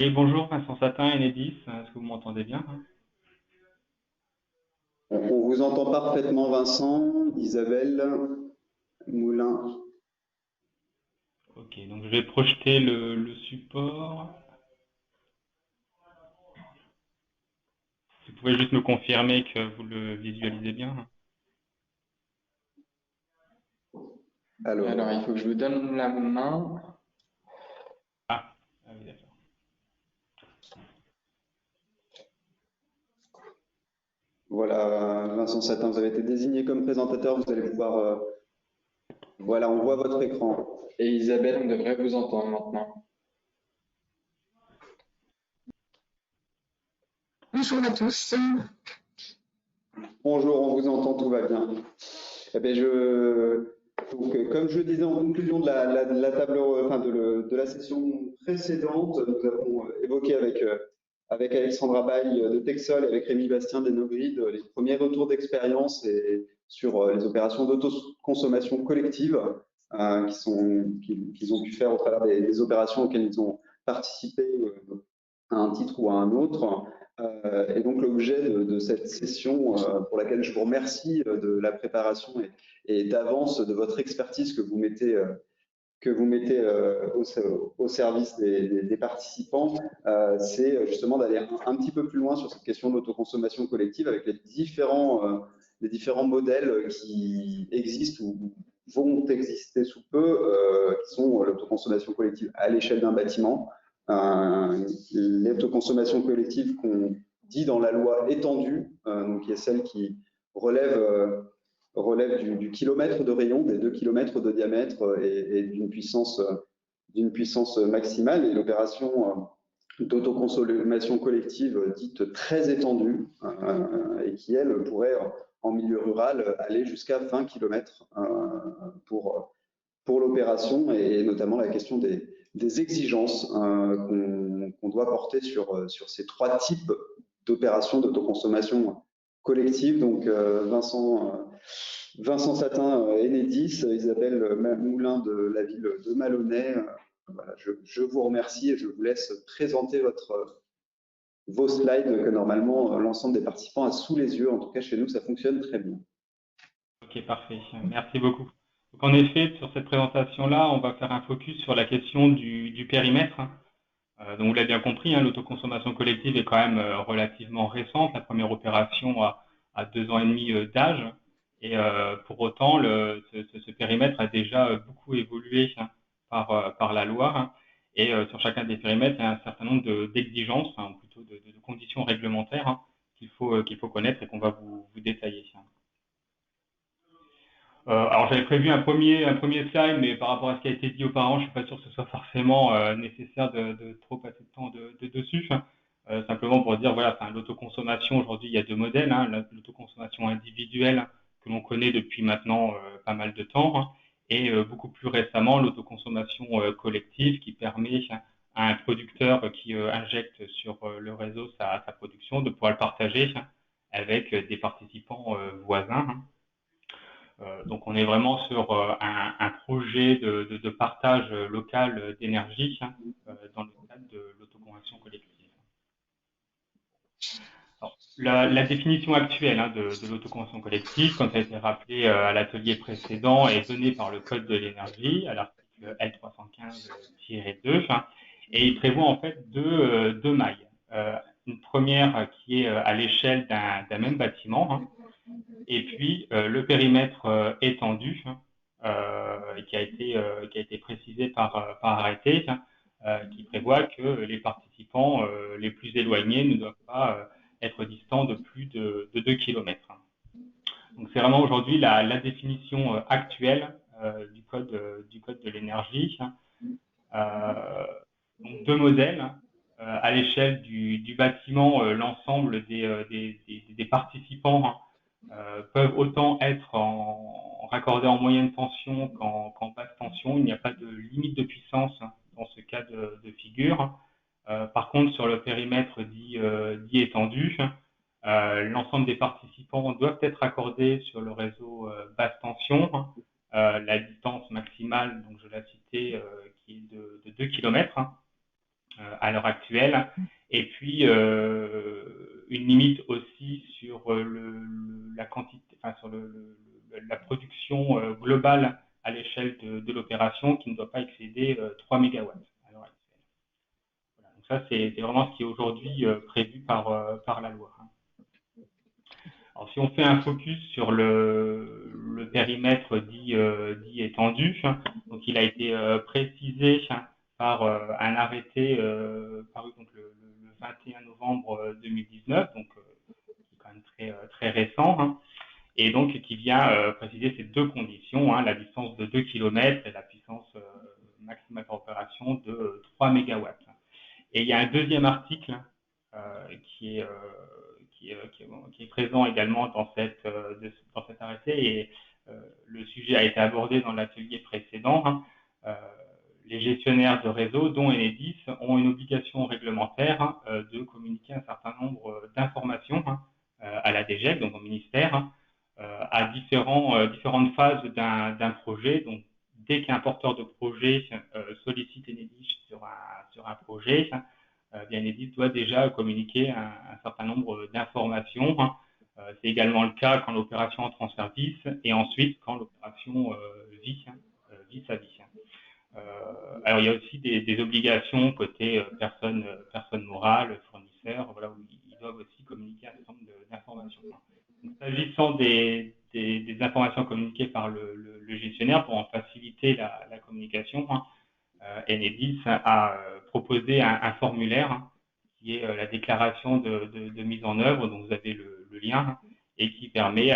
Oui, bonjour Vincent Satin, Enedis, est-ce que vous m'entendez bien? On vous entend parfaitement, Vincent, Isabelle, Moulin. Ok, donc je vais projeter le support. Vous pouvez juste me confirmer que vous le visualisez bien. Alors, il Alors, faut que je vous donne la main. Ah, ah oui, d'accord. voilà, Vincent Satin, vous avez été désigné comme présentateur. Vous allez pouvoir. Voilà, on voit votre écran. Et Isabelle, on devrait vous entendre maintenant. Bonjour à tous. Bonjour, on vous entend, tout va bien. Eh bien, donc, comme je disais en conclusion de la table, enfin de la session précédente, nous avons évoqué avec Alexandra Baille de Texol et avec Rémi Bastien d'Enogrid les premiers retours d'expérience sur les opérations d'autoconsommation collective qu'ils ont pu faire au travers des opérations auxquelles ils ont participé à un titre ou à un autre. Et donc l'objet de cette session, pour laquelle je vous remercie de la préparation et d'avance de votre expertise que vous mettez au service des participants, c'est justement d'aller un petit peu plus loin sur cette question de l'autoconsommation collective avec les différents modèles qui existent ou vont exister sous peu, qui sont l'autoconsommation collective à l'échelle d'un bâtiment, l'autoconsommation collective qu'on dit dans la loi étendue, donc qui est celle qui relève du kilomètre de rayon, des 2 kilomètres de diamètre et d'une puissance maximale. Et l'opération d'autoconsommation collective dite très étendue et qui, elle, pourrait, en milieu rural, aller jusqu'à 20 kilomètres pour l'opération, et notamment la question des exigences qu'on doit porter sur ces trois types d'opérations d'autoconsommation collective. Donc Vincent Satin, Enedis, Isabelle Moulin de la ville de Malonnais, voilà, je vous remercie et je vous laisse présenter vos slides que normalement l'ensemble des participants a sous les yeux. En tout cas, chez nous, ça fonctionne très bien. Ok, parfait, merci beaucoup. Donc en effet, sur cette présentation-là, on va faire un focus sur la question du périmètre. Donc vous l'avez bien compris, l'autoconsommation collective est quand même relativement récente. La première opération a 2 ans et demi d'âge. Et pour autant, ce périmètre a déjà beaucoup évolué par la loi. Et sur chacun des périmètres, il y a un certain nombre d'exigences, ou plutôt de conditions réglementaires qu'il faut connaître et qu'on va vous détailler. Alors j'avais prévu un premier slide, mais par rapport à ce qui a été dit auparavant, je suis pas sûr que ce soit forcément nécessaire de trop passer de temps dessus. Simplement pour dire, voilà, l'autoconsommation, aujourd'hui, il y a 2 modèles. L'autoconsommation individuelle que l'on connaît depuis maintenant pas mal de temps, et beaucoup plus récemment, l'autoconsommation collective qui permet à un producteur qui injecte sur le réseau sa production de pouvoir le partager avec des participants voisins. Donc on est vraiment sur un projet de partage local d'énergie dans le cadre de l'autoconsommation collective. Alors, la définition actuelle de l'autoconsommation collective, comme ça a été rappelé à l'atelier précédent, est donnée par le Code de l'énergie à l'article L315-2, et il prévoit en fait deux mailles. Une première qui est à l'échelle d'un même bâtiment, et puis le périmètre étendu qui a été précisé par arrêté, qui prévoit que les participants les plus éloignés ne doivent pas être distants de plus de 2 kilomètres. Donc c'est vraiment aujourd'hui la définition actuelle du code de l'énergie. Donc 2 modèles. À l'échelle du bâtiment, l'ensemble des participants peuvent autant être raccordés en moyenne tension qu'en basse tension. Il n'y a pas de limite de puissance dans ce cas de figure. Par contre, sur le périmètre dit étendu, l'ensemble des participants doivent être raccordés sur le réseau basse tension. La distance maximale, donc je l'ai cité, qui est de 2 km. à l'heure actuelle, et puis une limite aussi sur la quantité, enfin sur la production globale à l'échelle de l'opération qui ne doit pas excéder 3 MW à l'heure actuelle. Voilà, donc ça, c'est vraiment ce qui est aujourd'hui prévu par la loi. Alors, si on fait un focus sur le périmètre dit étendu, donc il a été précisé par un arrêté paru donc le 21 novembre 2019, donc qui est quand même très récent, et donc qui vient préciser ces deux conditions, la distance de 2 km et la puissance maximale par opération de 3 MW. Et il y a un deuxième article qui est présent également dans cet arrêté, et le sujet a été abordé dans l'atelier précédent. Les gestionnaires de réseau, dont Enedis, ont une obligation réglementaire de communiquer un certain nombre d'informations à la DGEC, donc au ministère, à différentes phases d'un projet. Donc, dès qu'un porteur de projet sollicite Enedis sur un projet, bien Enedis doit déjà communiquer un certain nombre d'informations. C'est également le cas quand l'opération entre en service, et ensuite quand l'opération vit sa vie. Alors il y a aussi des obligations côté personne morale, fournisseur, voilà, où ils doivent aussi communiquer un certain nombre d'informations. S'agissant des informations communiquées par le gestionnaire, pour en faciliter la communication, Enedis a proposé un formulaire qui est la déclaration de mise en œuvre, dont vous avez le lien, et qui permet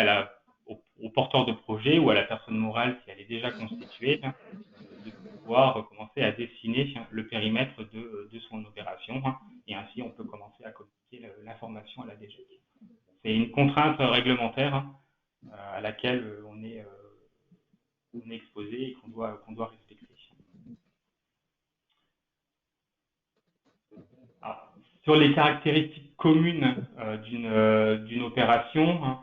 au porteur de projet ou à la personne morale, si elle est déjà constituée, de pouvoir commencer à dessiner le périmètre de son opération, et ainsi on peut commencer à communiquer l'information à la DGEC. C'est une contrainte réglementaire à laquelle on est exposé et qu'on doit respecter. Alors, sur les caractéristiques communes d'une opération,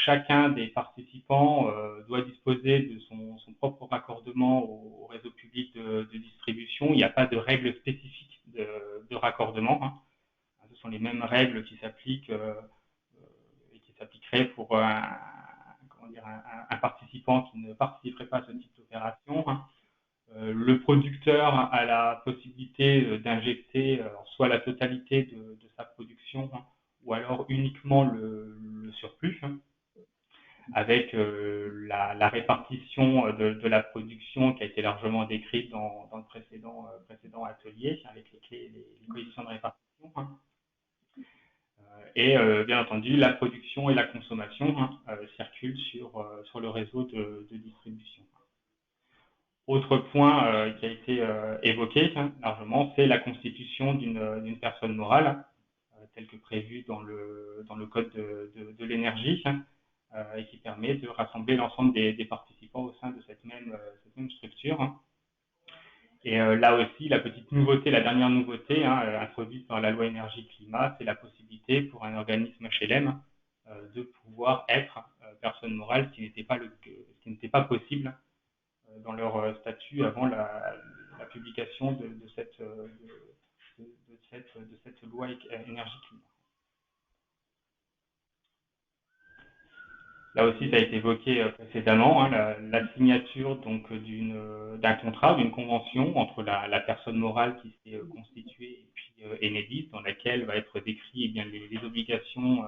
chacun des participants doit disposer de son propre raccordement au réseau public de distribution. Il n'y a pas de règles spécifiques de raccordement. Ce sont les mêmes règles qui s'appliquent et qui s'appliqueraient pour un participant qui ne participerait pas à ce type d'opération. Le producteur a la possibilité d'injecter soit la totalité de sa production, ou alors uniquement le surplus, avec la répartition de la production qui a été largement décrite dans le précédent atelier, avec les clés, les coefficients de répartition. Et bien entendu, la production et la consommation circulent sur le réseau de distribution. Autre point qui a été évoqué largement, c'est la constitution d'une personne morale, telle que prévue dans le code de l'énergie, et qui permet de rassembler l'ensemble des participants au sein de cette même structure. Et là aussi, la petite nouveauté, la dernière nouveauté introduite par la loi énergie-climat, c'est la possibilité pour un organisme HLM de pouvoir être personne morale, ce qui n'était pas possible dans leur statut avant la publication de cette loi énergie-climat. Là aussi, ça a été évoqué précédemment, la signature donc d'un contrat, d'une convention entre la personne morale qui s'est constituée et puis Enedis, dans laquelle va être décrit les obligations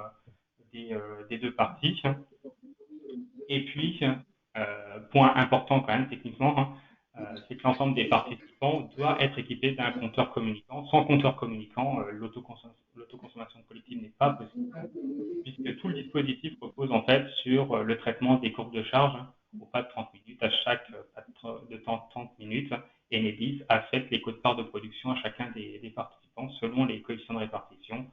des deux parties. Et puis, point important quand même techniquement, c'est que l'ensemble des participants doit être équipé d'un compteur communicant. Sans compteur communicant, l'autoconsommation collective n'est pas possible, puisque tout le dispositif repose en fait sur le traitement des courbes de charge au pas de 30 minutes. À chaque pas de temps 30 minutes, Enedis affecte les quotes-parts de production à chacun des participants selon les coefficients de répartition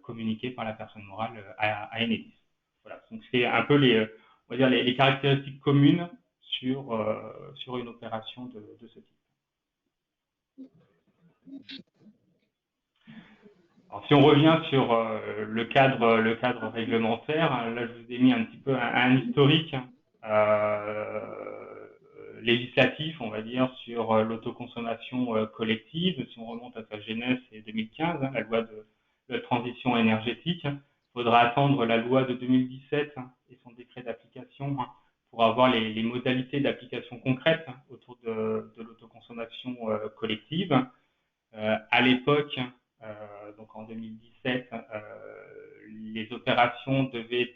communiqués par la personne morale à Enedis. Voilà, donc c'est un peu les caractéristiques communes sur une opération de ce type. Alors, si on revient sur le cadre réglementaire, là je vous ai mis un petit peu un historique législatif, on va dire, sur l'autoconsommation collective. Si on remonte à sa genèse, c'est 2015, la loi de transition énergétique. Il faudra attendre la loi de 2017 et son décret d'application pour avoir les modalités d'application concrètes autour de l'autoconsommation collective. À l'époque, donc en 2017, les opérations devaient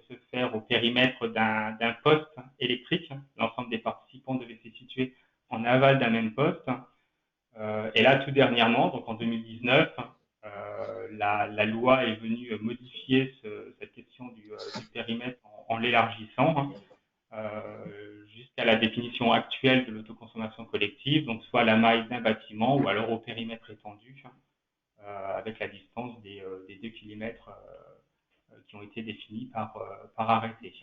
se faire au périmètre d'un poste électrique. L'ensemble des participants devaient se situer en aval d'un même poste. Et là, tout dernièrement, donc en 2019, la loi est venue modifier cette question du périmètre en l'élargissant jusqu'à la définition actuelle de l'autoconsommation collective, donc soit à la maille d'un bâtiment ou alors au périmètre étendu, avec la distance des 2 km qui ont été définis par arrêté.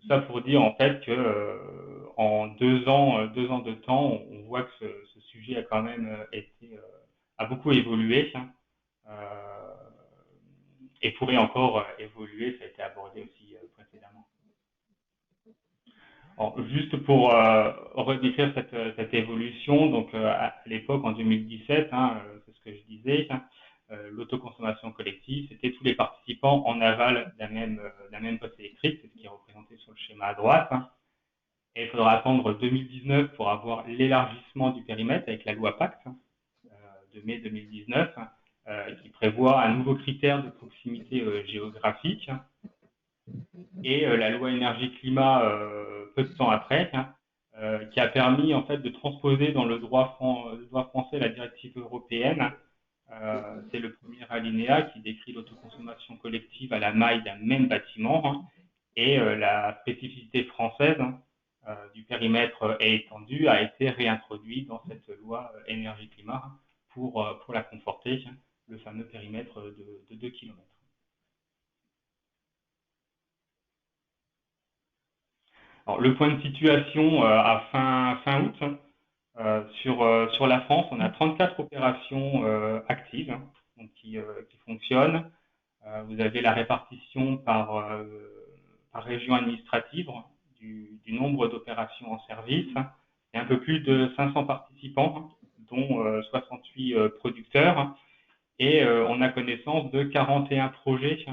Tout ça pour dire en fait que en 2 ans de temps, on voit que ce sujet a quand même a beaucoup évolué et pourrait encore évoluer. Ça a été abordé aussi précédemment. Alors, juste pour redécrire cette évolution, donc à l'époque en 2017, c'est ce que je disais, l'autoconsommation collective, c'était tous les participants en aval d'un même poste électrique, c'est ce qui est représenté sur le schéma à droite. Et il faudra attendre 2019 pour avoir l'élargissement du périmètre avec la loi Pacte de mai 2019, qui prévoit un nouveau critère de proximité géographique. Et la loi énergie-climat peu de temps après, qui a permis en fait de transposer dans le droit français la directive européenne. C'est le premier alinéa qui décrit l'autoconsommation collective à la maille d'un même bâtiment, et la spécificité française du périmètre étendu a été réintroduite dans cette loi énergie-climat pour la conforter, le fameux périmètre de 2 km. Alors, le point de situation à fin août, sur la France, on a 34 opérations actives donc qui fonctionnent. Vous avez la répartition par région administrative du nombre d'opérations en service. Il y a un peu plus de 500 participants, dont 68 producteurs, et on a connaissance de 41 projets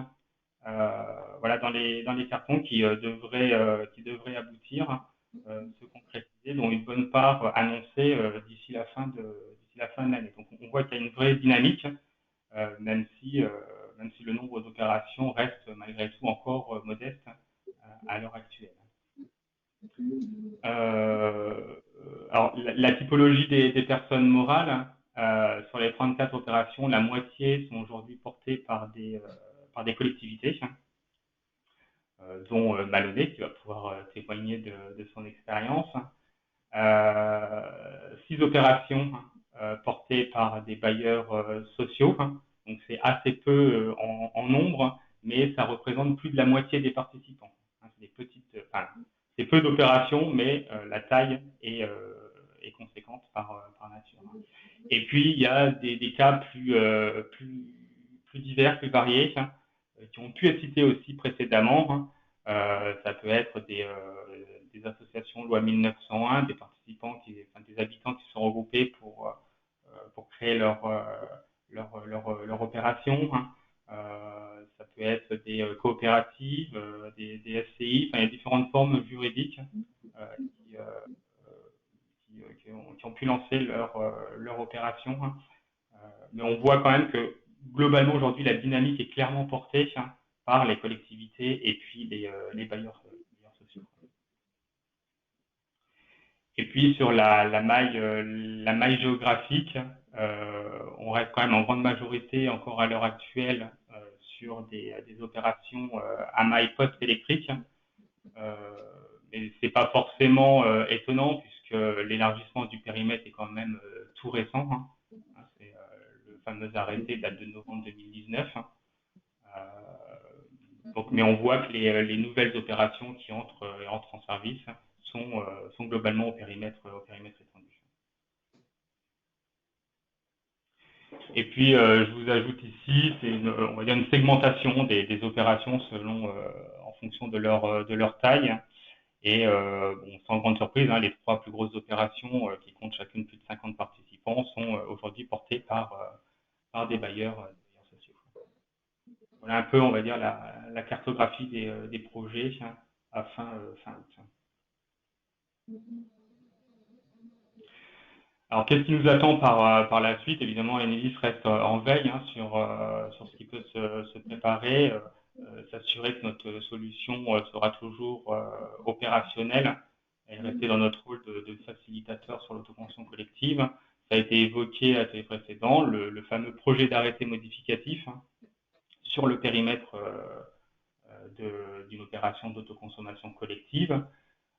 voilà, dans les cartons qui devraient aboutir, se concrétiser, dont une bonne part annoncée d'ici la fin de l'année. Donc on voit qu'il y a une vraie dynamique, même si le nombre d'opérations reste malgré tout encore modeste à l'heure actuelle. Alors la typologie des personnes morales, sur les 34 opérations, la moitié sont aujourd'hui portées par des collectivités, dont Malonnet, qui va pouvoir témoigner de son expérience. 6 opérations portées par des bailleurs sociaux, donc c'est assez peu en nombre, mais ça représente plus de la moitié des participants. C'est peu d'opérations, mais la taille est conséquente par nature. Et puis il y a des cas plus divers, plus variés, qui ont pu être cités aussi précédemment. Ça peut être des associations loi 1901, des participants, des habitants qui sont regroupés pour créer leur opération. Ça peut être des coopératives, des SCI. Il y a différentes formes juridiques qui ont pu lancer leur opération. Mais on voit quand même que globalement aujourd'hui la dynamique est clairement portée par les collectivités et puis les bailleurs sociaux. Et puis sur la maille géographique, on reste quand même en grande majorité encore à l'heure actuelle sur des opérations à maille post-électrique. Mais c'est pas forcément étonnant puisque l'élargissement du périmètre est quand même tout récent. C'est le fameux arrêté date de novembre 2019. Donc, mais on voit que les nouvelles opérations qui entrent en service sont globalement au périmètre étendu. Et puis, je vous ajoute ici, on va dire une segmentation des opérations en fonction de leur taille. Et bon, sans grande surprise, hein, les 3 plus grosses opérations qui comptent chacune plus de 50 participants sont aujourd'hui portées par des bailleurs sociaux. Voilà un peu, on va dire, la cartographie des projets à fin août. Alors, qu'est-ce qui nous attend par la suite? Évidemment, Enedis reste en veille sur ce qui peut se préparer, s'assurer que notre solution sera toujours opérationnelle et rester dans notre rôle de facilitateur sur l'autoconsommation collective. Ça a été évoqué à l'atelier précédent, le fameux projet d'arrêté modificatif sur le périmètre d'une opération d'autoconsommation collective.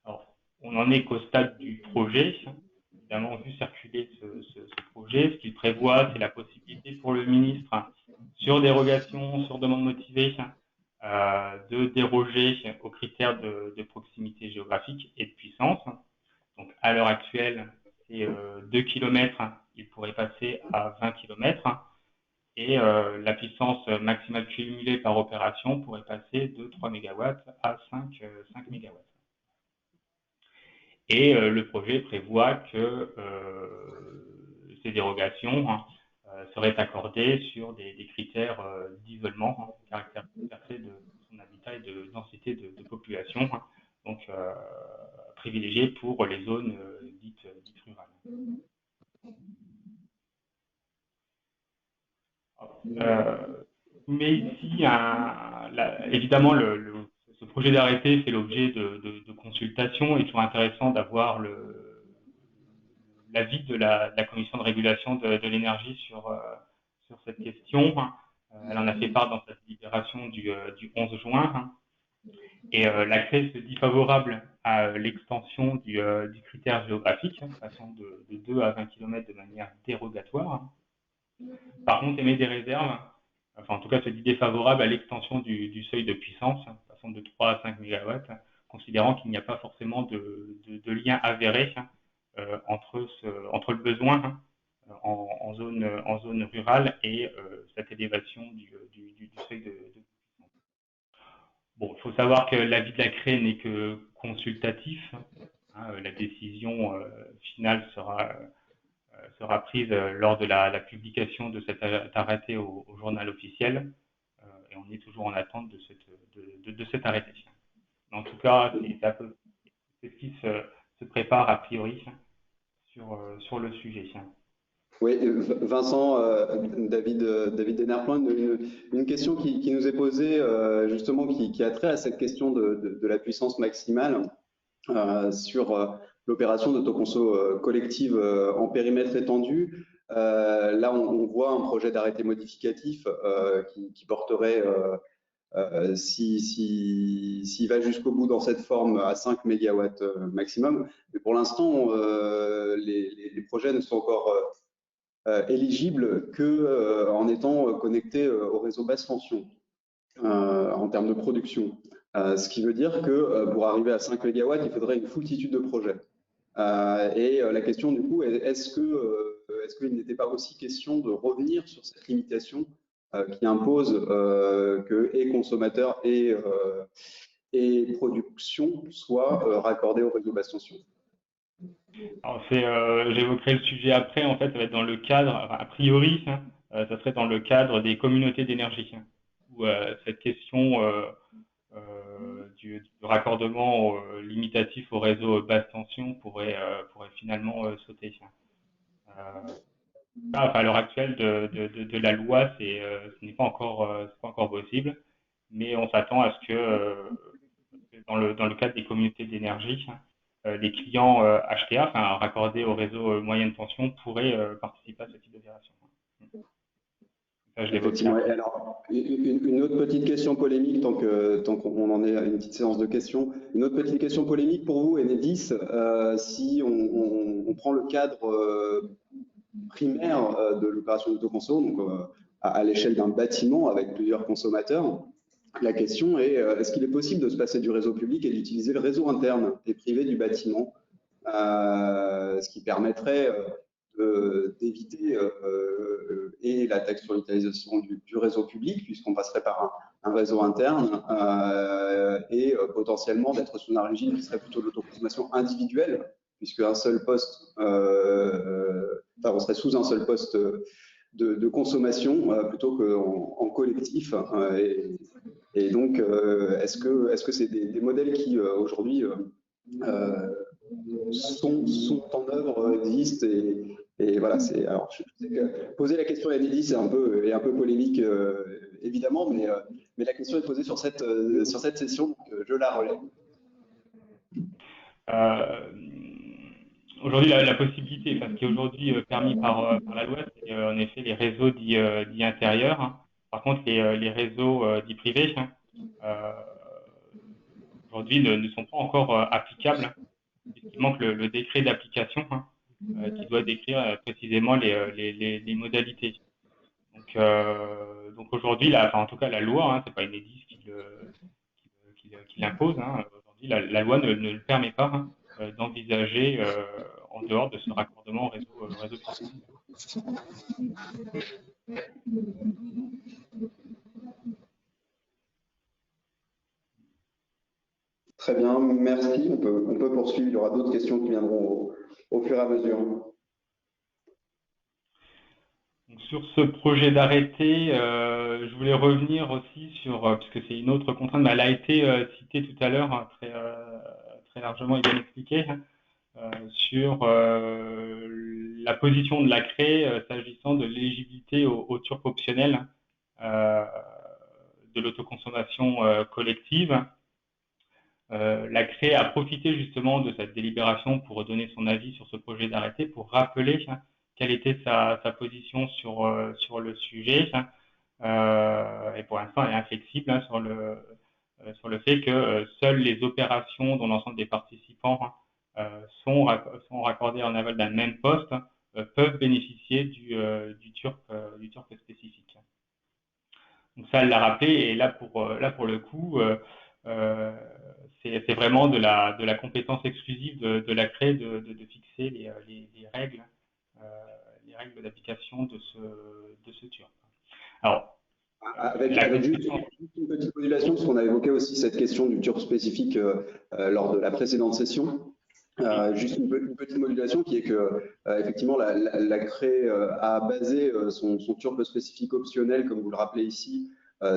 Alors, on en est qu'au stade du projet. Évidemment, vu circuler ce projet, ce qu'il prévoit, c'est la possibilité pour le ministre, sur dérogation, sur demande motivée, de déroger aux critères de proximité géographique et de puissance. Donc, à l'heure actuelle, c'est 2 km, il pourrait passer à 20 km. Et la puissance maximale cumulée par opération pourrait passer de 3 MW à 5 MW. Et le projet prévoit que ces dérogations seraient accordées sur des critères d'isolement, caractérisés de son habitat et de densité de population, donc privilégiés pour les zones dites rurales. Mais ici, évidemment, ce projet d'arrêté fait l'objet de consultations. Il est toujours intéressant d'avoir l'avis de la commission de régulation de l'énergie sur cette question. Elle en a fait part dans sa délibération du 11 juin. Et la CRE se dit favorable à l'extension du critère géographique, passant de 2 à 20 km de manière dérogatoire. Par contre, émet des réserves, enfin en tout cas se dit défavorable à l'extension du seuil de puissance, passant de 3 à 5 MW, considérant qu'il n'y a pas forcément de lien avéré entre le besoin en zone rurale et cette élévation du seuil de puissance. Bon, il faut savoir que l'avis de la CRE n'est que consultatif. La décision finale sera prise lors de la publication de cet arrêté au journal officiel, et on est toujours en attente de cet arrêté. En tout cas, c'est ce qui se prépare a priori sur le sujet. Oui, Vincent, David Denerplan, une question qui nous est posée justement, qui a trait à cette question de la puissance maximale sur l'opération d'autoconso collective en périmètre étendu. Là, on voit un projet d'arrêté modificatif qui porterait, s'il va jusqu'au bout dans cette forme, à 5 MW maximum. Mais pour l'instant, les projets ne sont encore éligibles qu'en étant connectés au réseau basse tension en termes de production. Ce qui veut dire que pour arriver à 5 MW, il faudrait une foultitude de projets. Et la question du coup, est-ce qu'il n'était pas aussi question de revenir sur cette limitation qui impose que et consommateurs et production soient raccordés au réseau basse tension? Alors j'évoquerai le sujet après. En fait, ça va être dans le cadre, a priori, ça serait dans le cadre des communautés d'énergie, où cette question du raccordement limitatif au réseau basse tension pourrait finalement sauter. À l'heure actuelle de la loi, ce n'est pas encore possible, mais on s'attend à ce que dans le cadre des communautés d'énergie, les clients HTA, raccordés au réseau moyenne tension, pourraient participer à ce type d'opération. Effectivement. Et alors, une autre petite question polémique, tant qu'on en est à une petite séance de questions. Une autre petite question polémique pour vous, Enedis, si on prend le cadre primaire de l'opération d'autoconso, donc à l'échelle d'un bâtiment avec plusieurs consommateurs, la question est, est-ce qu'il est possible de se passer du réseau public et d'utiliser le réseau interne et privé du bâtiment, ce qui permettrait d'éviter et la textualisation du réseau public, puisqu'on passerait par un réseau interne et potentiellement d'être sous un régime qui serait plutôt de l'autoconsommation individuelle, puisque un seul poste, enfin, on serait sous un seul poste de consommation plutôt qu'en collectif. Et donc, est-ce que c'est des modèles qui aujourd'hui sont en œuvre, existent et voilà, alors je sais que poser la question à Nelly, c'est un peu polémique évidemment, mais la question est posée sur cette session, donc je la relève. Aujourd'hui, la possibilité, enfin, ce qui est aujourd'hui permis par la loi, c'est en effet les réseaux dits intérieurs. Hein. Par contre, les réseaux dits privés, hein, aujourd'hui ne sont pas encore applicables, puisqu'il manque le décret d'application hein, qui doit décrire précisément les modalités. Donc aujourd'hui, enfin, en tout cas la loi, hein, c'est pas une Enedis qui l'impose. Hein. Aujourd'hui, la loi ne le permet pas hein, d'envisager en dehors de ce raccordement au réseau public. Très bien, merci. On peut poursuivre. Il y aura d'autres questions qui viendront au fur et à mesure. Donc, sur ce projet d'arrêté, je voulais revenir aussi sur, puisque c'est une autre contrainte, mais elle a été citée tout à l'heure, hein, très largement et bien expliquée, hein, sur la position de la CRE s'agissant de l'éligibilité au TURP optionnel de l'autoconsommation collective. La CRE a profité justement de cette délibération pour donner son avis sur ce projet d'arrêté, pour rappeler hein, quelle était sa position sur le sujet. Et pour l'instant, elle est inflexible hein, sur le fait que seules les opérations dont l'ensemble des participants sont raccordés en aval d'un même poste peuvent bénéficier du TURP spécifique. Donc ça, elle l'a rappelé, et là pour le coup, c'est vraiment de la compétence exclusive de la CRE de fixer les règles d'application de ce TURP. Alors, avec juste une petite modulation, parce qu'on a évoqué aussi cette question du TURP spécifique lors de la précédente session. Juste une petite modulation qui est que effectivement la CRE a basé son TURP spécifique optionnel, comme vous le rappelez ici,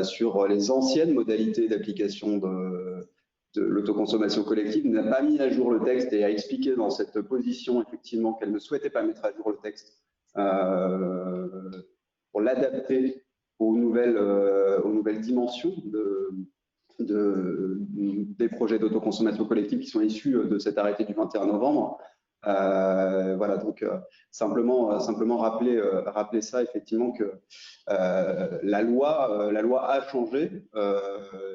sur les anciennes modalités d'application de l'autoconsommation collective, n'a pas mis à jour le texte et a expliqué dans cette position effectivement qu'elle ne souhaitait pas mettre à jour le texte pour l'adapter aux nouvelles dimensions des projets d'autoconsommation collective qui sont issus de cet arrêté du 21 novembre. Voilà, donc simplement rappeler ça effectivement que la loi a changé,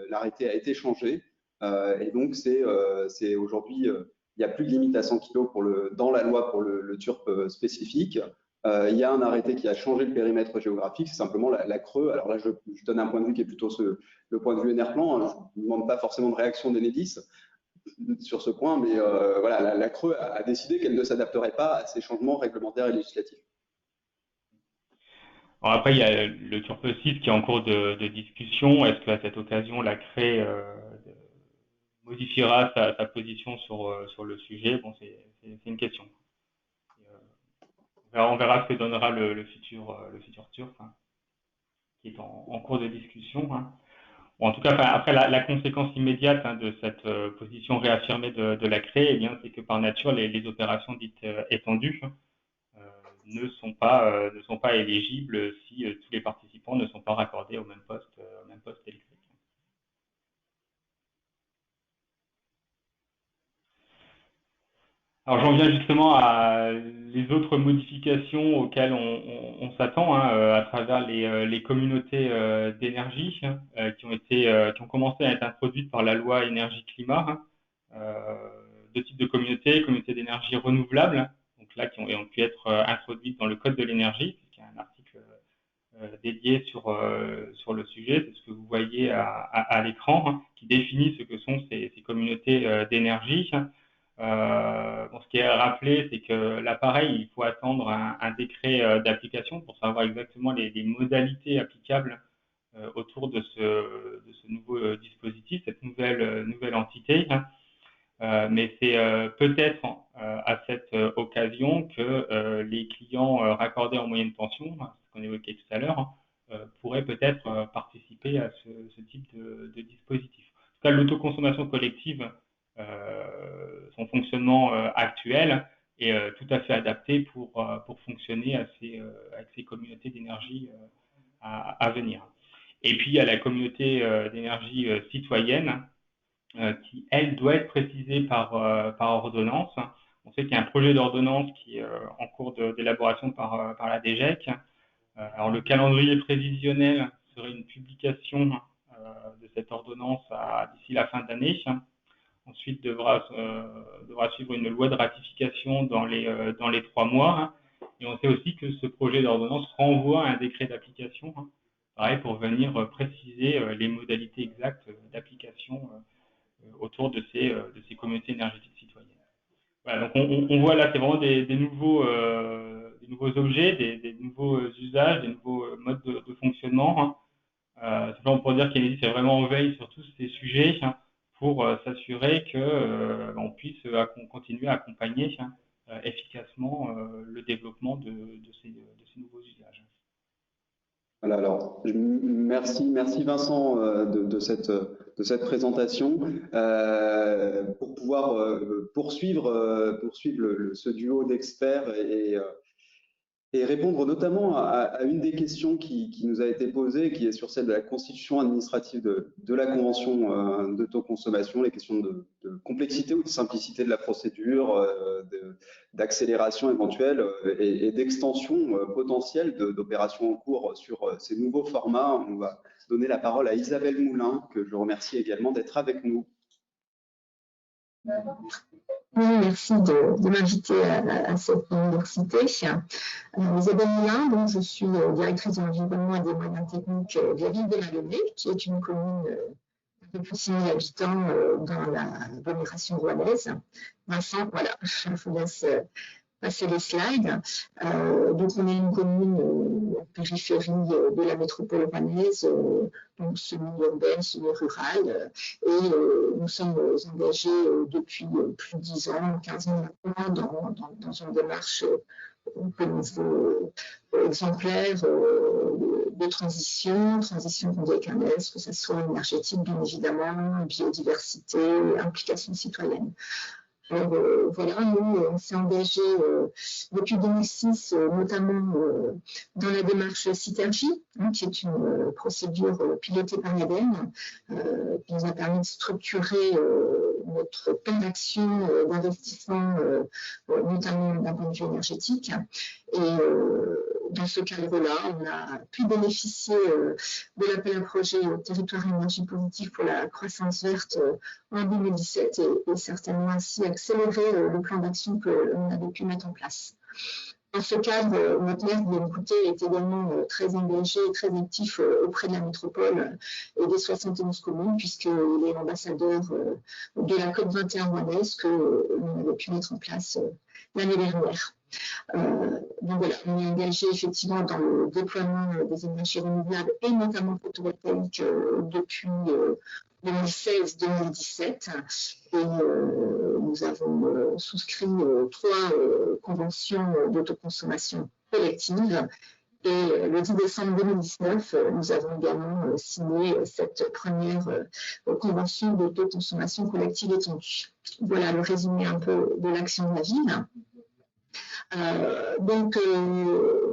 l'arrêté a été changé, et donc c'est aujourd'hui il n'y a plus de limite à 100 kg dans la loi pour le TURP spécifique. Il y a un arrêté qui a changé le périmètre géographique, c'est simplement la CRE. Alors là, je donne un point de vue qui est plutôt le point de vue Enerplan. Je ne vous demande pas forcément de réaction d'Enedis sur ce point, mais voilà, la CRE a décidé qu'elle ne s'adapterait pas à ces changements réglementaires et législatifs. Alors après, il y a le TURP 6 qui est en cours de discussion. Est-ce qu'à cette occasion, la CRE modifiera sa position sur le sujet? Bon, c'est une question. On verra ce que donnera le futur TURP, hein, qui est en cours de discussion. Hein. Bon, en tout cas, après, la conséquence immédiate hein, de cette position réaffirmée de la CRE, eh bien, c'est que par nature, les opérations dites étendues ne sont pas éligibles si tous les participants ne sont pas raccordés au même poste électrique. Alors j'en viens justement à les autres modifications auxquelles on s'attend hein, à travers les communautés d'énergie qui ont commencé à être introduites par la loi énergie-climat. Deux types de communautés d'énergie renouvelable, donc là qui ont pu être introduites dans le code de l'énergie, puisqu'il y a un article dédié sur le sujet, c'est ce que vous voyez à l'écran, hein, qui définit ce que sont ces communautés d'énergie. Ce qui est rappelé, c'est que l'appareil, il faut attendre un décret d'application pour savoir exactement les modalités applicables autour de ce nouveau dispositif, cette nouvelle entité. Mais c'est peut-être à cette occasion que les clients raccordés en moyenne pension, ce qu'on évoquait tout à l'heure, pourraient peut-être participer à ce type de dispositif. En tout cas, l'autoconsommation collective, son fonctionnement actuel, est tout à fait adapté pour fonctionner avec ces communautés d'énergie à venir. Et puis, il y a la communauté d'énergie citoyenne, qui, elle, doit être précisée par ordonnance. On sait qu'il y a un projet d'ordonnance qui est en cours d'élaboration par la DGEC. Alors, le calendrier prévisionnel serait une publication de cette ordonnance d'ici la fin d'année. Ensuite, devra suivre une loi de ratification dans les 3 mois. Et on sait aussi que ce projet d'ordonnance renvoie à un décret d'application, pareil, pour venir préciser les modalités exactes d'application autour de ces communautés énergétiques citoyennes. Voilà, donc on voit là, c'est vraiment des nouveaux objets, des nouveaux usages, des nouveaux modes de fonctionnement. Simplement pour dire qu'Enedis est vraiment en veille sur tous ces sujets pour s'assurer qu'on puisse continuer à accompagner efficacement le développement de ces nouveaux usages. Voilà, alors merci Vincent de cette présentation. Pour pouvoir poursuivre ce duo d'experts et répondre notamment à une des questions qui nous a été posée, qui est sur celle de la constitution administrative de la convention d'autoconsommation, les questions de complexité ou de simplicité de la procédure, d'accélération éventuelle et d'extension potentielle d'opérations en cours sur ces nouveaux formats. On va donner la parole à Isabelle Moulin, que je remercie également d'être avec nous. Oui, merci de m'inviter à cette université. Isabelle Moulin, donc je suis directrice de l'environnement et des moyens techniques de la ville de Mayennais, qui est une commune un peu plus de 6 000 habitants dans l'agglomération rouennaise. Vincent, voilà, je vous laisse passer les slides. Donc on est une commune en périphérie de la métropole rouennaise, donc semi-urbaine, semi-rurale, et nous sommes engagés depuis plus de 10 ans, 15 ans maintenant, dans une démarche que nous veut exemplaire de transition qu'on dit avec un S, que ce soit énergétique, bien évidemment, biodiversité, implication citoyenne. Alors voilà, nous, on s'est engagé depuis 2006, notamment dans la démarche Citergie, qui est une procédure pilotée par l'ADEME, qui nous a permis de structurer notre plan d'action d'investissement, notamment d'un point de vue énergétique. Et dans ce cadre-là, on a pu bénéficier de l'appel à projet Territoire énergie positive pour la croissance verte en 2017 et certainement ainsi accélérer le plan d'action que l'on avait pu mettre en place. Dans ce cadre, notre maire de Côté est également très engagé et très actif auprès de la métropole et des 71 communes, puisqu'il est l'ambassadeur de la COP21 rouennaise que l'on avait pu mettre en place l'année dernière. Donc voilà, on est engagé effectivement dans le déploiement des énergies renouvelables et notamment photovoltaïques depuis 2016-2017 et nous avons souscrit 3 conventions d'autoconsommation collective et le 10 décembre 2019, nous avons également signé cette première convention d'autoconsommation collective étendue. Voilà le résumé un peu de l'action de la ville. Donc,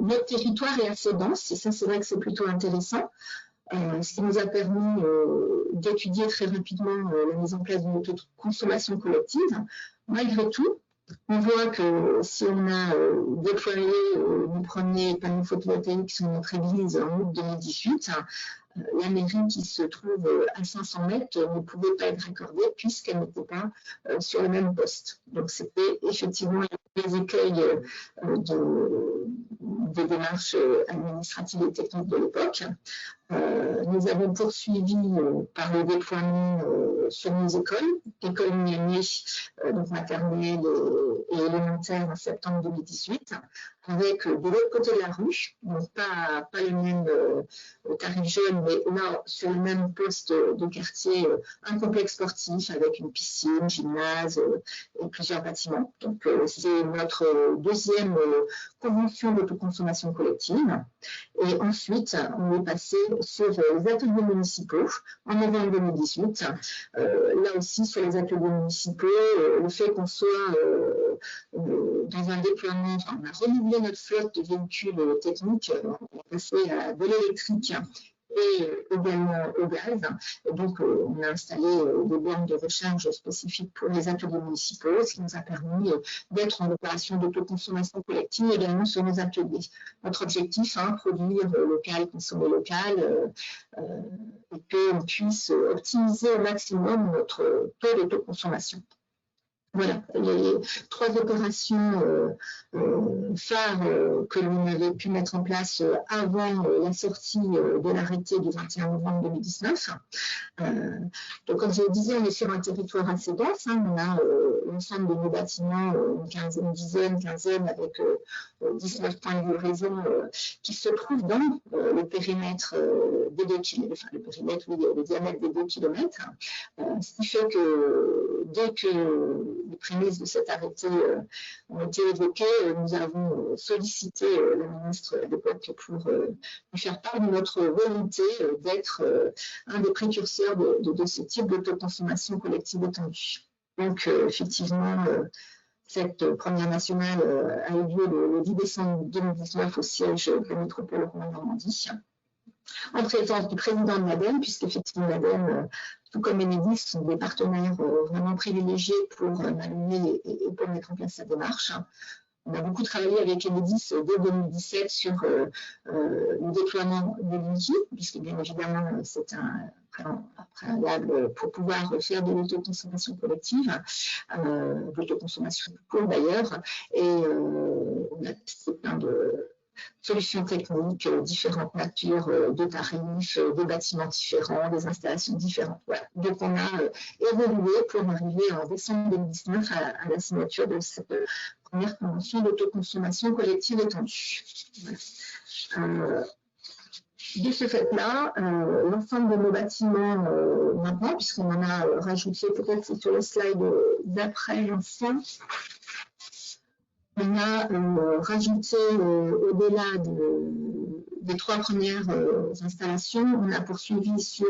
notre territoire est assez dense, et ça, c'est vrai que c'est plutôt intéressant, ce qui nous a permis d'étudier très rapidement la mise en place d'une autoconsommation collective. Malgré tout, on voit que si on a déployé nos premiers panneaux photovoltaïques sur notre église en août 2018, la mairie qui se trouve à 500 mètres ne pouvait pas être raccordée puisqu'elle n'était pas sur le même poste. Donc c'était effectivement les écueils des démarches administratives et techniques de l'époque. Nous avons poursuivi par le déploiement sur nos écoles Miami, donc maternelle et élémentaire en septembre 2018, avec de l'autre côté de la rue, donc pas le même tarif jeune, mais là, sur le même poste de quartier, un complexe sportif avec une piscine, gymnase et plusieurs bâtiments. Donc, c'est notre deuxième convention d'autoconsommation collective. Et ensuite, on est passé sur les ateliers municipaux en novembre 2018. Là aussi, sur les ateliers municipaux, le fait qu'on soit dans un déploiement, enfin, on a renouvelé notre flotte de véhicules techniques, on est passé à de l'électrique et également au gaz. Et donc, on a installé des bornes de recharge spécifiques pour les ateliers municipaux, ce qui nous a permis d'être en opération d'autoconsommation collective également sur nos ateliers. Notre objectif, produire local, consommer local, et qu'on puisse optimiser au maximum notre taux d'autoconsommation. Voilà, les trois opérations phares que l'on avait pu mettre en place avant la sortie de l'arrêté du 21 novembre 2019. Donc, comme je le disais, on est sur un territoire assez dense. On a l'ensemble de nos bâtiments, une quinzaine, avec 19 points de livraison qui se trouvent dans le périmètre des 2 km, enfin le périmètre, oui, le diamètre des 2 km. Ce qui fait que dès que les prémices de cet arrêté ont été évoquées, nous avons sollicité la ministre à l'époque pour lui faire part de notre volonté d'être un des précurseurs de ce type d'autoconsommation collective étendue. Donc, effectivement, cette première nationale a eu lieu le 10 décembre 2019 au siège de la métropole Rouen-Normandie, en présence du président de l'ADEME, puisqu'effectivement l'ADEME, tout comme Enedis, sont des partenaires vraiment privilégiés pour m'allumer et pour mettre en place cette démarche. On a beaucoup travaillé avec Enedis dès 2017 sur le déploiement de l'INGI, puisque bien évidemment c'est un préalable pour pouvoir faire de l'autoconsommation collective, de l'autoconsommation court d'ailleurs, et on a testé plein de solutions techniques, différentes natures de tarifs, des bâtiments différents, des installations différentes. Voilà. Donc, on a évolué pour arriver en décembre 2019 à la signature de cette première convention d'autoconsommation collective étendue. Voilà. De ce fait-là, l'ensemble de nos bâtiments maintenant, puisqu'on en a rajouté, peut-être c'est sur le slide d'après l'ensemble, on a rajouté au-delà des 3 premières installations, on a poursuivi sur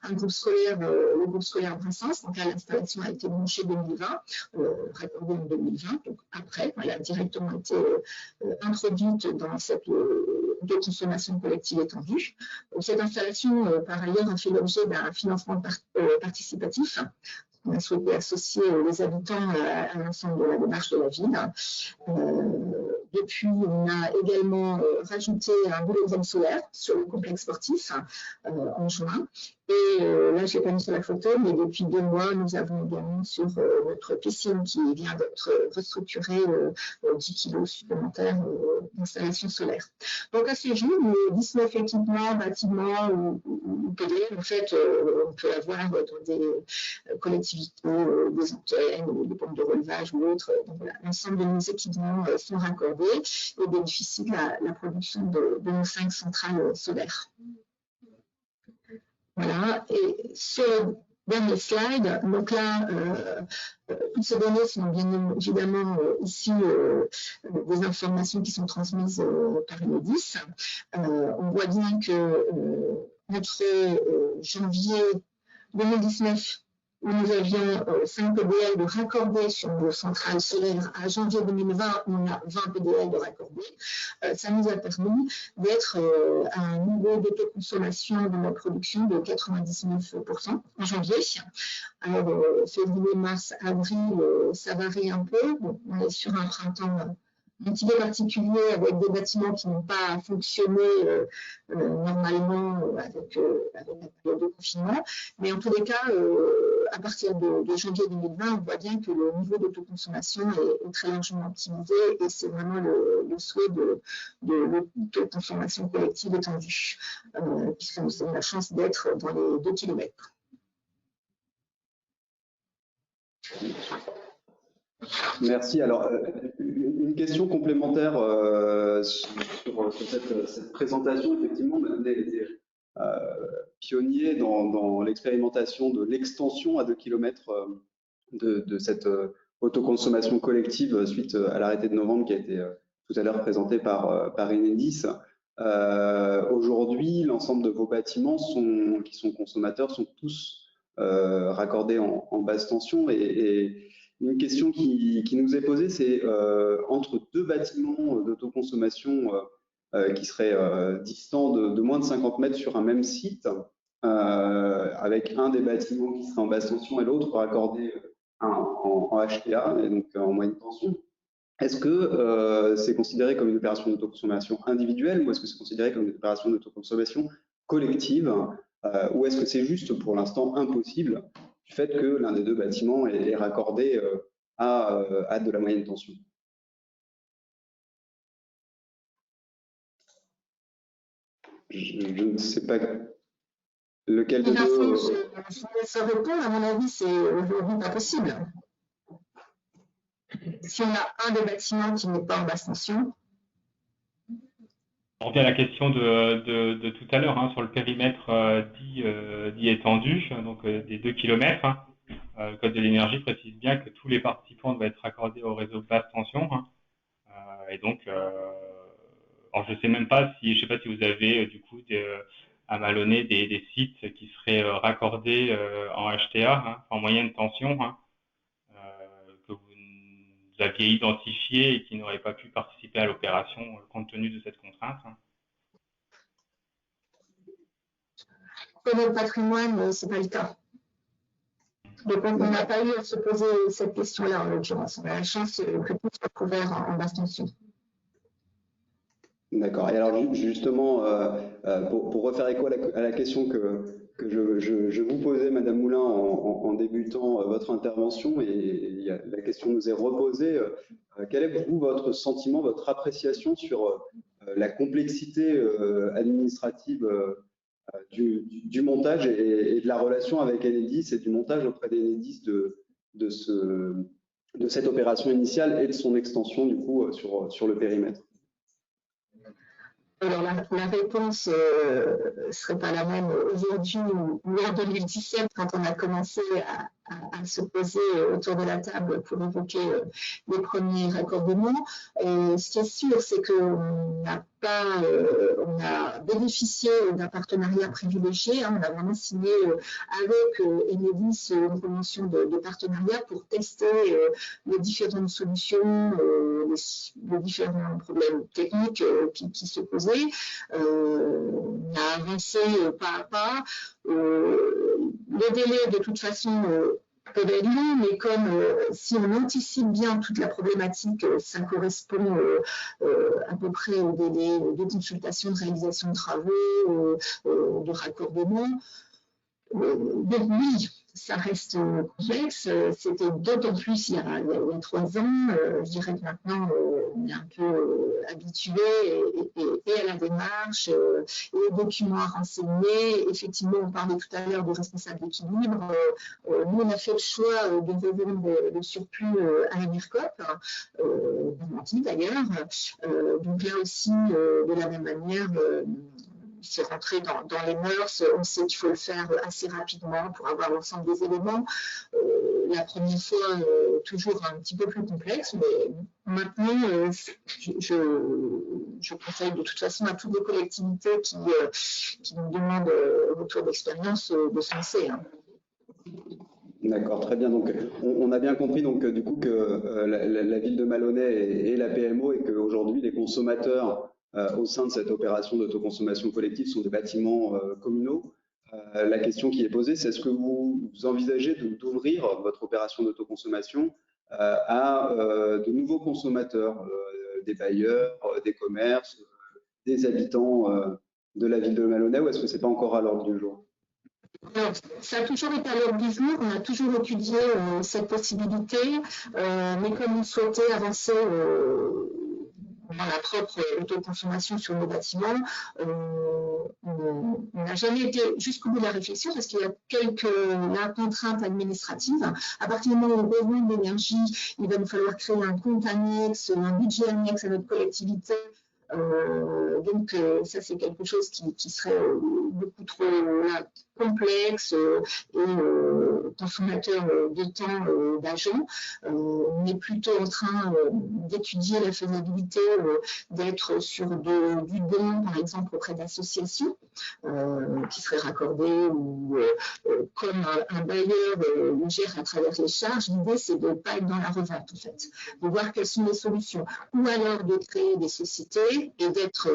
un groupe scolaire, le groupe scolaire Brassens. Donc là, l'installation a été branchée 2020, raccordée en 2020. Donc après, elle a directement été introduite dans cette de consommation collective étendue. Cette installation, par ailleurs, a fait l'objet d'un financement participatif. On a souhaité associer les habitants à l'ensemble de la démarche de la ville. Depuis, on a également rajouté un boulodrome solaire sur le complexe sportif en juin. Et là, je l'ai pas mis sur la photo, mais depuis 2 mois, nous avons également sur notre piscine qui vient d'être restructurée 10 kg supplémentaires d'installation solaire. Donc à ce jour, les 19 équipements, bâtiments ou PD, en fait, on peut avoir dans des collectivités, des antennes, des pompes de relevage ou autres. Donc voilà, l'ensemble de nos équipements sont raccordés et bénéficient de la production de nos 5 centrales solaires. Voilà, et sur le dernier slide, donc là, toutes ces données sont bien évidemment ici des informations qui sont transmises par Enedis. On voit bien que entre janvier 2019, où nous avions 5 PDL de raccordés sur nos centrales solaires, à janvier 2020, on a 20 PDL de raccordés. Ça nous a permis d'être à un niveau d'autoconsommation de notre production de 99% en janvier. Alors, février, mars, avril, ça varie un peu. Bon, on est sur un printemps un petit peu particulier avec des bâtiments qui n'ont pas fonctionné normalement avec la période de confinement. Mais en tous les cas, à partir de janvier 2020, on voit bien que le niveau d'autoconsommation est très largement optimisé et c'est vraiment le souhait de l'autoconsommation collective étendue, puisque nous avons la chance d'être dans les 2 km. Merci. Alors, une question complémentaire sur cette présentation. Effectivement, on a été pionnier dans l'expérimentation de l'extension à 2 km de cette autoconsommation collective suite à l'arrêté de novembre qui a été tout à l'heure présenté par Enedis. Aujourd'hui, l'ensemble de vos bâtiments qui sont consommateurs sont tous raccordés en basse tension et une question qui nous est posée, c'est entre deux bâtiments d'autoconsommation qui seraient distants de moins de 50 mètres sur un même site, avec un des bâtiments qui serait en basse tension et l'autre raccordé en HTA, et donc en moyenne tension. Est-ce que c'est considéré comme une opération d'autoconsommation individuelle ou est-ce que c'est considéré comme une opération d'autoconsommation collective ou est-ce que c'est juste pour l'instant impossible du fait que l'un des deux bâtiments est raccordé à de la moyenne tension? Je ne sais pas lequel de deux. Je réponds, à mon avis, c'est aujourd'hui pas possible. Si on a un des bâtiments qui n'est pas en basse tension. On revient à la question de tout à l'heure, hein, sur le périmètre dit étendu, donc des 2 km. Hein. Le Code de l'énergie précise bien que tous les participants doivent être raccordés au réseau basse tension. Hein. Et donc, alors je sais même pas si, je sais pas si vous avez du coup à Malonnet des sites qui seraient raccordés en HTA, hein, en moyenne tension, hein, que vous aviez identifié et qui n'auraient pas pu participer à l'opération compte tenu de cette contrainte. Hein. Pour le patrimoine, c'est pas le cas. Donc, on n'a pas eu à se poser cette question-là, en l'occurrence. On a la chance que tout soit couvert en basse tension. D'accord. Et alors, justement, pour refaire écho à la question que je vous posais, Madame Moulin, en débutant votre intervention, et la question nous est reposée, quel est pour vous votre sentiment, votre appréciation sur la complexité administrative du montage et de la relation avec Enedis et du montage auprès d'Enedis de cette opération initiale et de son extension, du coup, sur le périmètre? Alors, la réponse ne serait pas la même aujourd'hui ou en 2017 quand on a commencé à se poser autour de la table pour évoquer les premiers raccordements. Ce qui est sûr, c'est qu'on a bénéficié d'un partenariat privilégié. Hein, on a vraiment signé avec Enedis une convention de partenariat pour tester les différentes solutions, les différents problèmes techniques qui se posaient. On a avancé pas à pas. Les délais, de toute façon, peuvent être longs, mais comme si on anticipe bien toute la problématique, ça correspond à peu près au délai de consultation, de réalisation de travaux, de raccordement. Donc oui, ça reste complexe. C'était d'autant plus il y a 3 ans. Je dirais que maintenant, on est un peu habitué et à la démarche, et aux documents à renseigner. Effectivement, on parlait tout à l'heure de responsable d'équilibre. Nous, on a fait le choix de revendre le surplus à la MIRCOP, d'ailleurs. Donc là aussi, de la même manière, c'est rentré dans les mœurs, on sait qu'il faut le faire assez rapidement pour avoir l'ensemble des éléments. La première fois, toujours un petit peu plus complexe, mais maintenant, je conseille de toute façon à toutes les collectivités qui nous demandent retour d'expérience de se lancer. Hein. D'accord, très bien. Donc, on a bien compris donc du coup que la ville de Malonnet est la PMO et qu'aujourd'hui les consommateurs au sein de cette opération d'autoconsommation collective sont des bâtiments communaux. La question qui est posée, c'est est-ce que vous envisagez d'ouvrir votre opération d'autoconsommation à de nouveaux consommateurs, des bailleurs, des commerces, des habitants de la ville de Malonnet, ou est-ce que ce n'est pas encore à l'ordre du jour? Alors, ça a toujours été à l'ordre du jour, on a toujours étudié cette possibilité, mais comme on souhaitait avancer dans la propre autoconsommation sur nos bâtiments, on n'a jamais été jusqu'au bout de la réflexion parce qu'il y a la contrainte administrative. À partir du moment où on revend de l'énergie, il va nous falloir créer un compte annexe, un budget annexe à notre collectivité. Donc ça c'est quelque chose qui serait beaucoup trop complexe et consommateur de temps d'agents. On est plutôt en train d'étudier la faisabilité d'être sur du don, par exemple, auprès d'associations qui seraient raccordées ou comme un bailleur gère à travers les charges. L'idée, c'est de ne pas être dans la revente, en fait, de voir quelles sont les solutions. Ou alors de créer des sociétés et d'être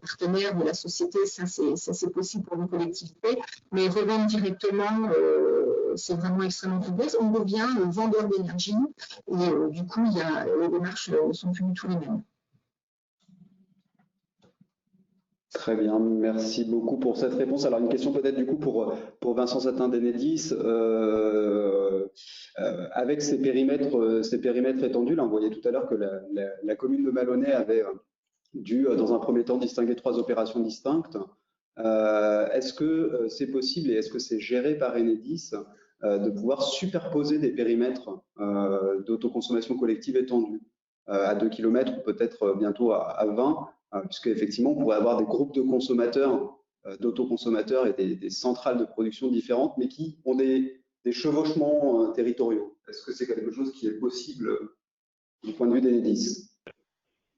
partenaire de la société, ça c'est possible pour nos collectivités, mais revendre directement, c'est vraiment extrêmement complexe. On devient vendeur d'énergie et du coup, les démarches ne sont plus du tout les mêmes. Très bien, merci beaucoup pour cette réponse. Alors une question peut-être du coup pour Vincent Satin-Denedis. Avec ces périmètres étendus, là on voyait tout à l'heure que la commune de Malonnet avait dû dans un premier temps distinguer 3 opérations distinctes. Est-ce que c'est possible et est-ce que c'est géré par Enedis de pouvoir superposer des périmètres d'autoconsommation collective étendus à 2 km ou peut-être bientôt à 20, puisque effectivement on pourrait avoir des groupes de consommateurs, d'autoconsommateurs et des centrales de production différentes, mais qui ont des chevauchements territoriaux. Est-ce que c'est quelque chose qui est possible du point de vue d'Enedis?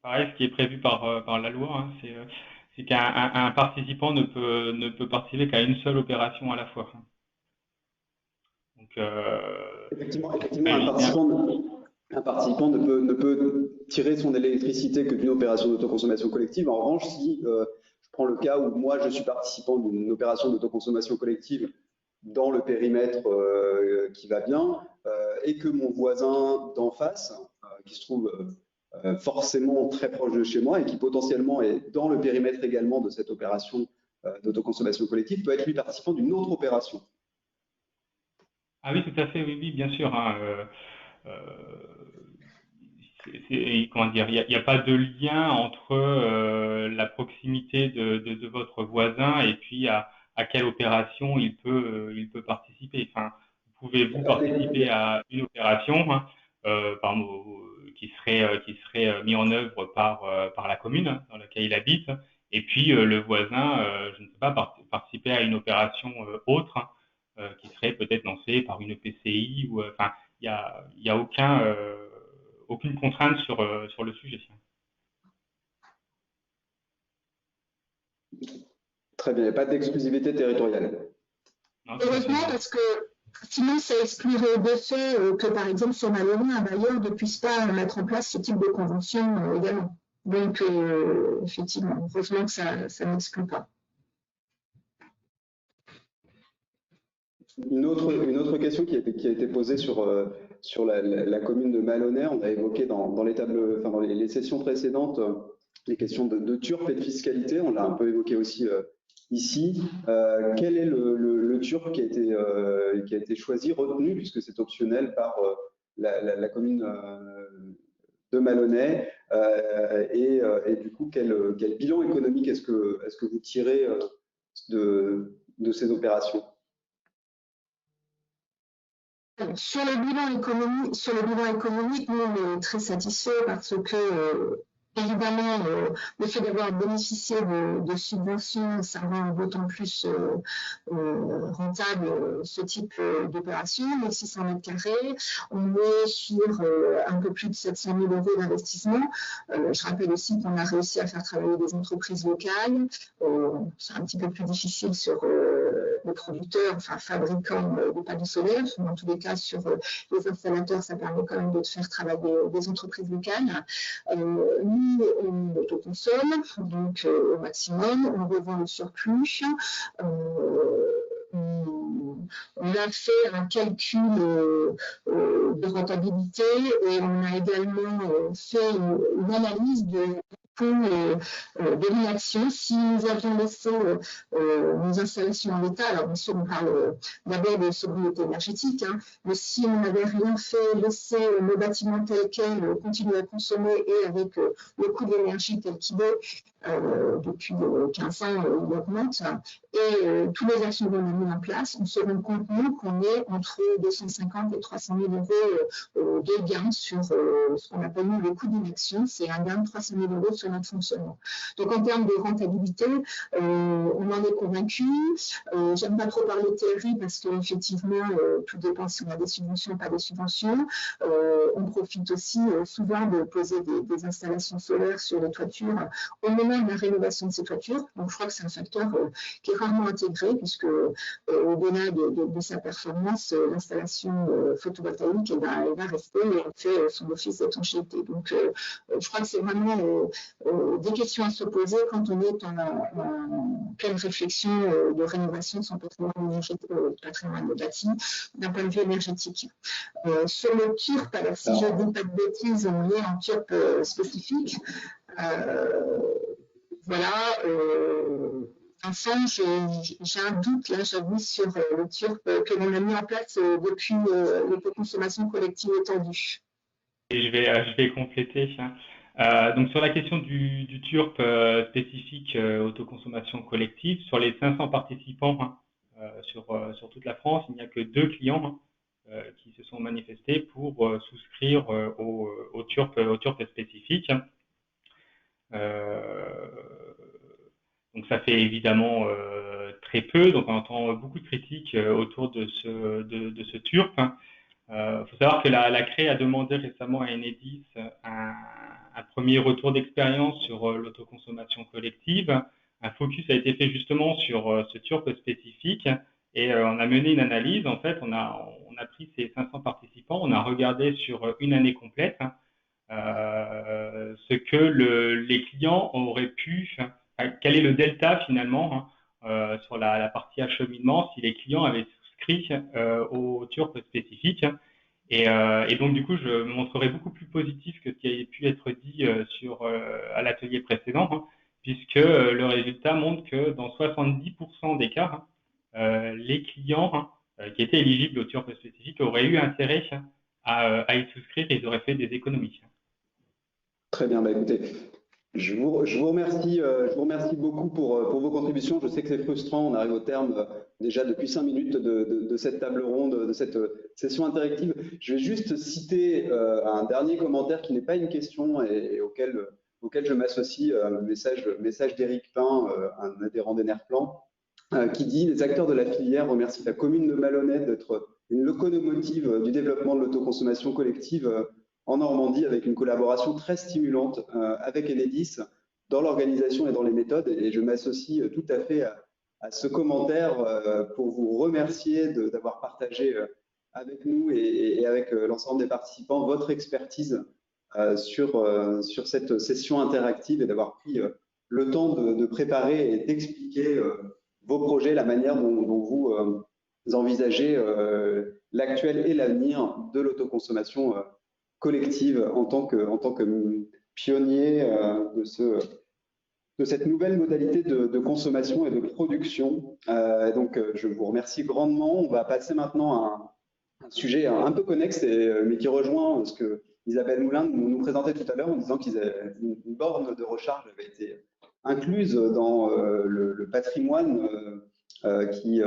Pareil, ce qui est prévu par la loi, hein, c'est qu'un participant ne peut participer qu'à une seule opération à la fois. Donc, effectivement, un participant ne peut tirer son électricité que d'une opération d'autoconsommation collective. En revanche, si je prends le cas où moi je suis participant d'une opération d'autoconsommation collective dans le périmètre qui va bien, et que mon voisin d'en face, qui se trouve forcément très proche de chez moi et qui potentiellement est dans le périmètre également de cette opération d'autoconsommation collective, peut être lui participant d'une autre opération. Ah oui, tout à fait, oui, bien sûr. Hein, comment dire, il n'y a pas de lien entre la proximité de votre voisin et puis à quelle opération il peut participer. Enfin, vous pouvez participer à une opération, hein, qui serait mis en œuvre par la commune dans laquelle il habite, et puis le voisin, je ne sais pas, participer à une opération autre, hein, qui serait peut-être lancée par une PCI ou enfin, il y a aucune contrainte sur le sujet. Très bien, il n'y a pas d'exclusivité territoriale. Heureusement, parce que sinon, ça exclurait de fait que, par exemple, sur Malonnet, un bailleur ne puisse pas mettre en place ce type de convention également. Donc, effectivement, heureusement que ça n'exclut pas. Une autre question qui a été posée sur la commune de Malonnet, on a évoqué dans les sessions précédentes les questions de TURP et de fiscalité, on l'a un peu évoqué aussi ici. Quel est le TURP qui a été choisi, retenu, puisque c'est optionnel par la commune de Malonnet, et du coup quel bilan économique est-ce que vous tirez de ces opérations? Sur le bilan économique, nous on est très satisfaits parce que évidemment, le fait d'avoir bénéficié de subventions, ça rend d'autant plus rentable ce type d'opération. 1600 mètres carrés, on est sur un peu plus de 700 000 € d'investissement. Je rappelle aussi qu'on a réussi à faire travailler des entreprises locales. C'est un petit peu plus difficile sur les producteurs, enfin fabricants de panneaux solaires. Mais en tous les cas, sur les installateurs, ça permet quand même de faire travailler des entreprises locales. Nous, on autoconsomme, donc au maximum, on revend le surplus. On a fait un calcul de rentabilité et on a également fait une analyse de pour de l'inaction. Si nous avions laissé nos installations en l'état, alors bien sûr on parle d'abord de sobriété énergétique, hein, mais si on n'avait rien fait, laissé nos bâtiments tels quels, continuer à consommer et avec le coût de l'énergie tel qu'il est, depuis 15 ans, il augmente, et toutes les actions qu'on a mises en place, on se rend compte, nous, qu'on est entre 250 et 300 000 euros de gains sur ce qu'on appelle, nous, le coût d'une action. C'est un gain de 300 000 euros sur notre fonctionnement. Donc, en termes de rentabilité, on en est convaincu. J'aime pas trop parler de théorie parce qu'effectivement, tout dépend si on a des subventions ou pas des subventions. On profite aussi souvent de poser des installations solaires sur les toitures au moment de la rénovation de ces toitures. Donc, je crois que c'est un facteur qui est rarement intégré puisque au-delà de sa performance, l'installation photovoltaïque, elle va rester et elle fait son office d'étanchéité. Donc, je crois que c'est vraiment des questions à se poser quand on est en pleine réflexion de rénovation de son patrimoine bâti d'un point de vue énergétique. Sur le TURP, alors si je ne dis pas de bêtises, on est en TURP spécifique. Voilà. Enfin, j'ai un doute, là, j'avoue, sur le TURP que l'on a mis en place depuis l'autoconsommation collective étendue. Et je vais compléter. Donc, sur la question du TURP spécifique autoconsommation collective, sur les 500 participants sur toute la France, il n'y a que 2 clients qui se sont manifestés pour souscrire au TURP spécifique. Donc ça fait évidemment très peu, donc on entend beaucoup de critiques autour de ce TURP. Faut savoir que la CRE a demandé récemment à Enedis un premier retour d'expérience sur l'autoconsommation collective. Un focus a été fait justement sur ce TURP spécifique et on a mené une analyse. En fait, on a pris ces 500 participants, on a regardé sur une année complète ce que les clients auraient pu, quel est le delta finalement sur la partie acheminement si les clients avaient souscrit au TURP spécifique. Et donc du coup, je me montrerai beaucoup plus positif que ce qui a pu être dit à l'atelier précédent, puisque le résultat montre que dans 70% des cas, les clients qui étaient éligibles au TURP spécifique auraient eu intérêt à y souscrire et ils auraient fait des économies. Très bien, bah écoutez, je vous remercie beaucoup pour vos contributions. Je sais que c'est frustrant, on arrive au terme déjà depuis 5 minutes de cette table ronde, de cette session interactive. Je vais juste citer un dernier commentaire qui n'est pas une question et auquel je m'associe, un message d'Éric Pain, un adhérent d'Enerplan, qui dit « Les acteurs de la filière remercient la commune de Malonnet d'être une locomotive du développement de l'autoconsommation collective en Normandie avec une collaboration très stimulante avec Enedis dans l'organisation et dans les méthodes. » Et je m'associe tout à fait à ce commentaire pour vous remercier d'avoir partagé avec nous et avec l'ensemble des participants votre expertise sur cette session interactive et d'avoir pris le temps de préparer et d'expliquer vos projets, la manière dont vous envisagez l'actuel et l'avenir de l'autoconsommation collective en tant que pionnier de cette nouvelle modalité de consommation et de production. Donc, je vous remercie grandement. On va passer maintenant à un sujet un peu connexe, mais qui rejoint ce que Isabelle Moulin nous présentait tout à l'heure en disant qu'une borne de recharge avait été incluse dans le patrimoine qui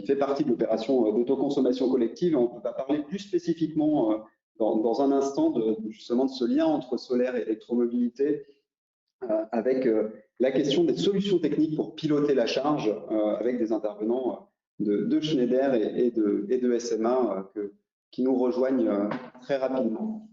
fait partie de l'opération d'autoconsommation collective. On va parler plus spécifiquement dans un instant justement de ce lien entre solaire et électromobilité avec la question des solutions techniques pour piloter la charge avec des intervenants de Schneider et de SMA qui nous rejoignent très rapidement.